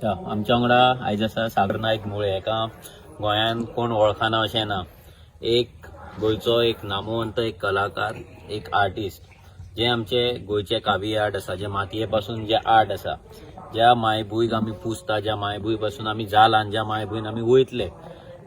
आमच्या वांगडा आयज आसा सागर नायक मुळे एका गोंयान कोण वळखना अशें ना. एक गोंयचो एक नामवंत एक कलाकार, एक आर्टिस्ट, जे आमचे गोंयचे कावी आर्ट आसा, जे मातये पासून जे आर्ट आसा, ज्या मायभूंयक आमी पुजता, ज्या मायभूंय पासून आमी जालान, ज्या मायभूंयन आमी वयतले,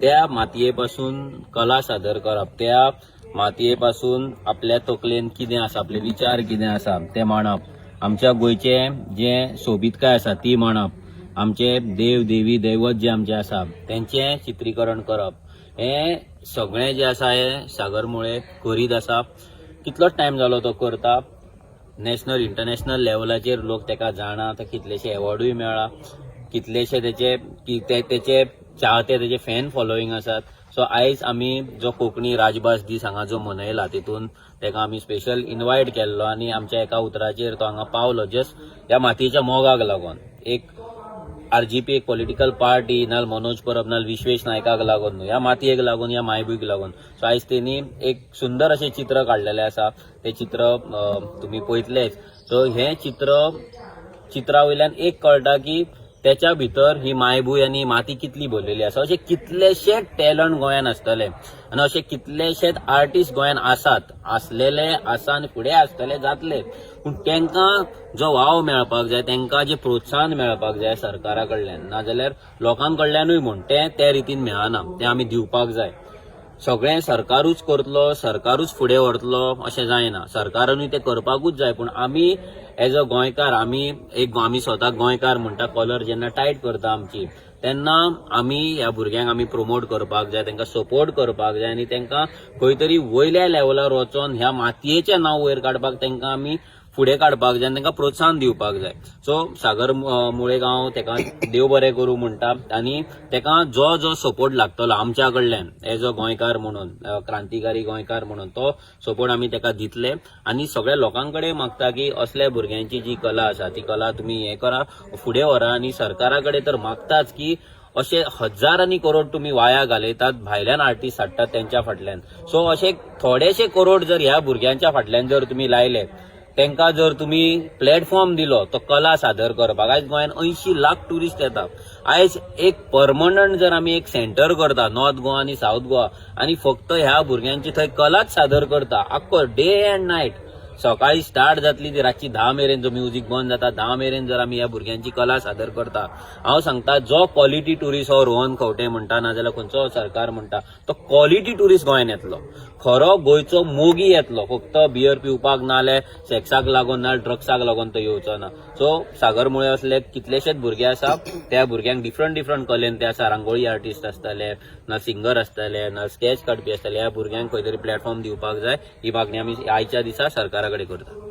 त्या मातये पासून कला सादर करप, त्या मातये पासून आपल्या तकलेन कितें आसा, आपले विचार कितें आसा ते मांडप, आमच्या गोंयचे जे सोबीतकाय आसा ती मांडप, आमचे देव देवी दैवत जे आमचे आसा त्यांचे चित्रीकरण करप, हे सगळे जे आसा हे सागर मुळे करीत आसा. कितलोच टाइम जालो तो करता. नॅशनल इंटरनॅशनल लेवलाचेर लोक तेका जाणा, कितलेशे अवॉर्डूय मेळ्ळा, कितलेशे तेचे चाहते, तेचे फॅन फॉलोईंग आसात. सो आयज आमी जो कोंकणी राजभास दीस हांगा जो मनयला तितून तेका आमी स्पेशल इन्वायट केल्लो आनी आमच्या एका उतराचेर तो हांगा पावलो जस्ट ह्या मातयेच्या मोगाक लागून. एक आरजीपी एक पॉलिटिकल पार्टी नाल मनोज परब नाल विश्वेश नायकाक लागून न्हू, ह्या मातयेक लागून, ह्या मायभूंयक लागून. सो आयज तेणी एक सुंदर अशें चित्र काडलेलें आसा. ते चित्र तुमी पळयतलेच. सो हे चित्रा वयल्यान एक कळटा की त्याच्या भितर ही मायभूंय आनी माती कितली भरलेली आसा. अशे कितलेशेच टॅलंट गोंयान आसतले आनी अशे कितलेशेच आर्टिस्ट गोंयान आसात, आसलेले आसा आनी फुडें आसतले जातले. पूण तांकां जो वाव मेळपाक जाय, तांकां जे प्रोत्साहन मेळपाक जाय सरकारा कडल्यान, नाजाल्यार लोकां कडल्यानूय म्हूण तें त्या रितीन मेळना, तें आमी दिवपाक जाय. सगळें सरकारूच करतलो, सरकारूच फुडें व्हरतलो अशें जायना. सरकारानूय तें करपाकूच जाय. पूण आमी एज अ गोंयकार, आमी स्वता गोंयकार म्हणटा, कॉलर जेन्ना टायट करता आमची, तेन्ना आमी ह्या भुरग्यांक आमी प्रमोट करपाक जाय, तांकां सपोर्ट करपाक जाय आनी तांकां खंय तरी वयल्या लेवलार वचोन ह्या मातयेचें नांव वयर काडपाक तांकां आमी फुडें काडपाक जाय आनी तांकां प्रोत्साहन दिवपाक जाय. सो सागर मुळेगांव तेका देव बरें करूं म्हणटा आनी तेका जो जो सपोर्ट लागतलो आमच्या कडल्यान एज अ गोंयकार म्हणून, क्रांतिकारी गोंयकार म्हणून, तो सपोर्ट आमी तेका दितले. आनी सगळ्या लोकां कडेन मागता की असल्या भुरग्यांची जी कला आसा ती कला तुमी हें करा, फुडें व्हरा. आनी सरकारा कडेन तर मागताच की अशे हजार आनी करोड तुमी वाया घालयतात, भायल्यान आर्टिस्ट हाडटात त्यांच्या फाटल्यान. सो अशे थोडेशे करोड जर ह्या भुरग्यांच्या फाटल्यान जर तुमी लायले, तांकां जर तुमी प्लॅटफॉर्म दिलो तो कला सादर करपाक, आयज गोंयान 80 लाख टुरिस्ट येतात. आयज एक परमनंट जर आमी एक सेंटर करता नॉर्थ गोवा आनी साऊथ गोवा आनी फक्त ह्या भुरग्यांची थंय कलाच सादर करता, आख्खो डे एंड नायट, सकाळी स्टार्ट जातली ती रातची 10 मेरेन, जो म्युझिक बंद जाता 10 मेरेन जर आमी ह्या भुरग्यांची कला सादर करता, हांव सांगता जो क्वॉलिटी टुरिस्ट हो रोहन खंवटे म्हणटा, नाजाल्यार खंयचो सरकार म्हणटा, तो क्वॉलिटी टुरिस्ट गोंयान येतलो, खरो गोंयचो मोगी येतलो. फक्त बियर पिवपाक नाल्यार सेक्साक लागून ना ड्रग्साक लागून तो येवचो ना. सो सागर मुळे असले कितलेशेच भुरगे आसा, त्या भुरग्यांक डिफरंट कलेन ते आसा, रांगोळी आर्टिस्ट आसतले, ना सिंगर आसतले, ना स्केच काडपी आसतले, ह्या भुरग्यांक खंय तरी प्लॅटफॉर्म दिवपाक जाय. ही मागणी आमी आयच्या दिसा सरकारा कडेन करता.